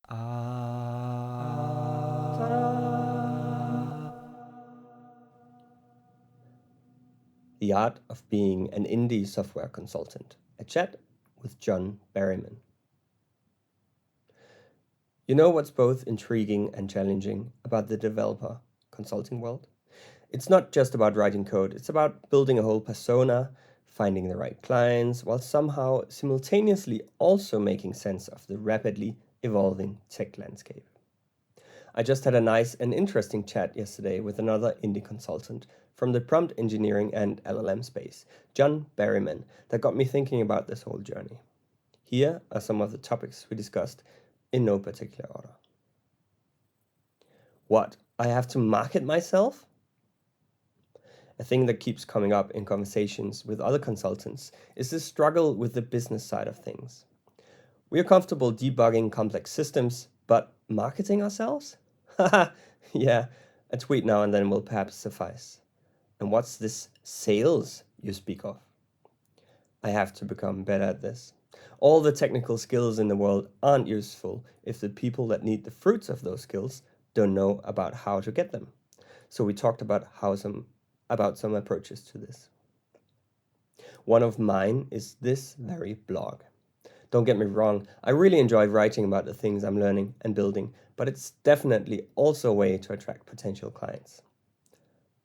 The Art of Being an Indie Software Consultant, a chat with John Berryman. You know what's both intriguing and challenging about the developer consulting world? It's not just about writing code, it's about building a whole persona, finding the right clients, while somehow simultaneously also making sense of the rapidly evolving tech landscape. I just had a nice and interesting chat yesterday with another indie consultant from the prompt engineering and LLM space, John Berryman, that got me thinking about this whole journey. Here are some of the topics we discussed in no particular order. What? I have to market myself? A thing that keeps coming up in conversations with other consultants is the struggle with the business side of things. We are comfortable debugging complex systems, but marketing ourselves? Haha, yeah, a tweet now and then will perhaps suffice. And what's this sales you speak of? I have to become better at this. All the technical skills in the world aren't useful if the people that need the fruits of those skills don't know about how to get them. So we talked about some approaches to this. One of mine is this very blog. Don't get me wrong, I really enjoy writing about the things I'm learning and building, but it's definitely also a way to attract potential clients.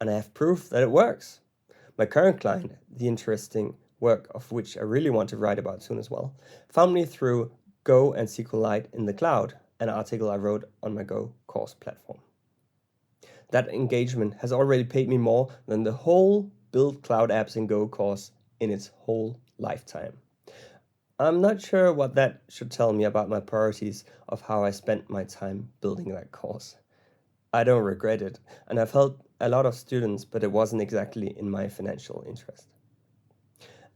And I have proof that it works. My current client, the interesting work of which I really want to write about soon as well, found me through Go and SQLite in the cloud, an article I wrote on my Go course platform. That engagement has already paid me more than the whole Build Cloud Apps in Go course in its whole lifetime. I'm not sure what that should tell me about my priorities of how I spent my time building that course. I don't regret it, and I've helped a lot of students, but it wasn't exactly in my financial interest.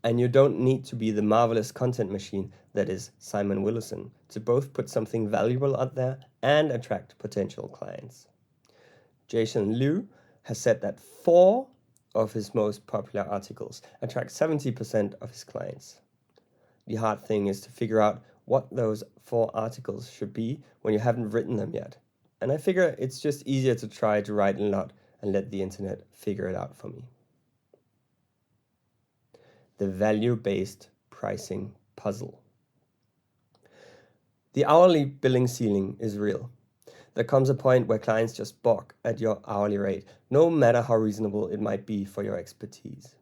And you don't need to be the marvelous content machine that is Simon Willison to both put something valuable out there and attract potential clients. Jason Liu has said that 4 of his most popular articles attract 70% of his clients. The hard thing is to figure out what those 4 articles should be when you haven't written them yet. And I figure it's just easier to try to write a lot and let the internet figure it out for me. The value-based pricing puzzle. The hourly billing ceiling is real. There comes a point where clients just balk at your hourly rate, no matter how reasonable it might be for your expertise.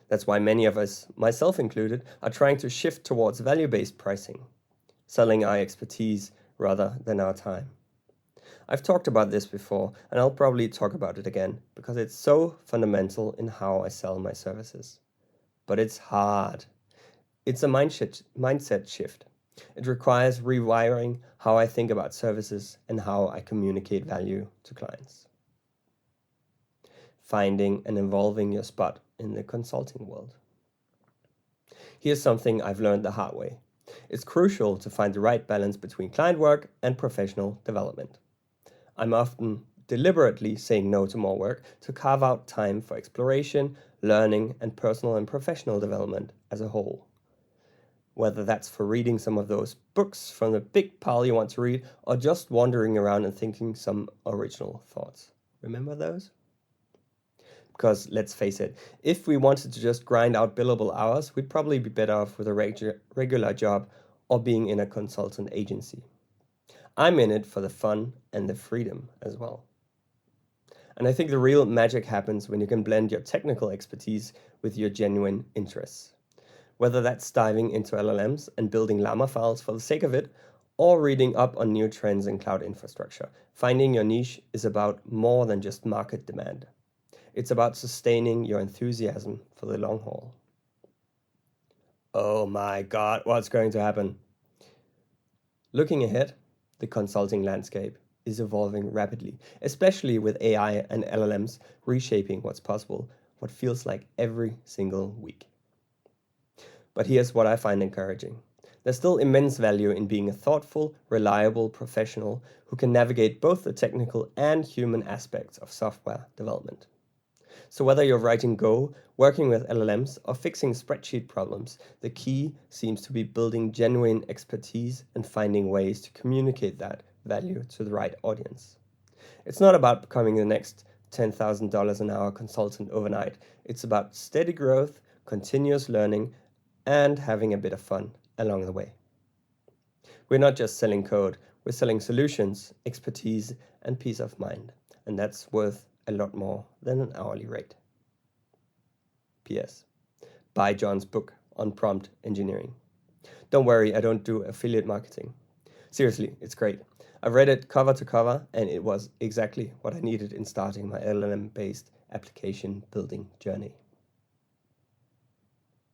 That's why many of us, myself included, are trying to shift towards value-based pricing, selling our expertise rather than our time. I've talked about this before, and I'll probably talk about it again, because it's so fundamental in how I sell my services. But it's hard. It's a mindset shift. It requires rewiring how I think about services and how I communicate value to clients. Finding and evolving your spot in the consulting world. Here's something I've learned the hard way. It's crucial to find the right balance between client work and professional development. I'm often deliberately saying no to more work to carve out time for exploration, learning, and personal and professional development as a whole. Whether that's for reading some of those books from the big pile you want to read, or just wandering around and thinking some original thoughts. Remember those? Because let's face it, if we wanted to just grind out billable hours, we'd probably be better off with a regular job or being in a consultant agency. I'm in it for the fun and the freedom as well. And I think the real magic happens when you can blend your technical expertise with your genuine interests. Whether that's diving into LLMs and building llama files for the sake of it, or reading up on new trends in cloud infrastructure, finding your niche is about more than just market demand. It's about sustaining your enthusiasm for the long haul. Oh my God, what's going to happen? Looking ahead, the consulting landscape is evolving rapidly, especially with AI and LLMs reshaping what's possible, what feels like every single week. But here's what I find encouraging. There's still immense value in being a thoughtful, reliable professional who can navigate both the technical and human aspects of software development. So whether you're writing Go, working with LLMs, or fixing spreadsheet problems, the key seems to be building genuine expertise and finding ways to communicate that value to the right audience. It's not about becoming the next $10,000 an hour consultant overnight. It's about steady growth, continuous learning, and having a bit of fun along the way. We're not just selling code, we're selling solutions, expertise, and peace of mind. And that's worth a lot more than an hourly rate. P.S. Buy John's book on prompt engineering. Don't worry, I don't do affiliate marketing. Seriously, it's great. I've read it cover to cover, and it was exactly what I needed in starting my LLM-based application building journey.